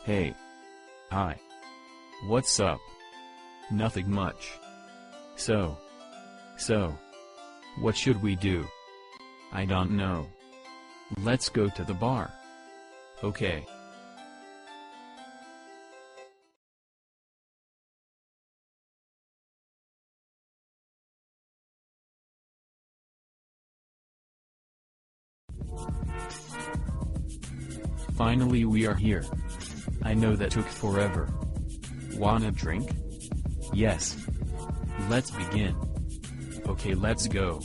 Hey. Hi. What's up? Nothing much. So, what should we do? I don't know. Let's go to the bar. Okay. Finally we are here. I know that took forever. Wanna drink? Yes. Let's begin. Okay, let's go.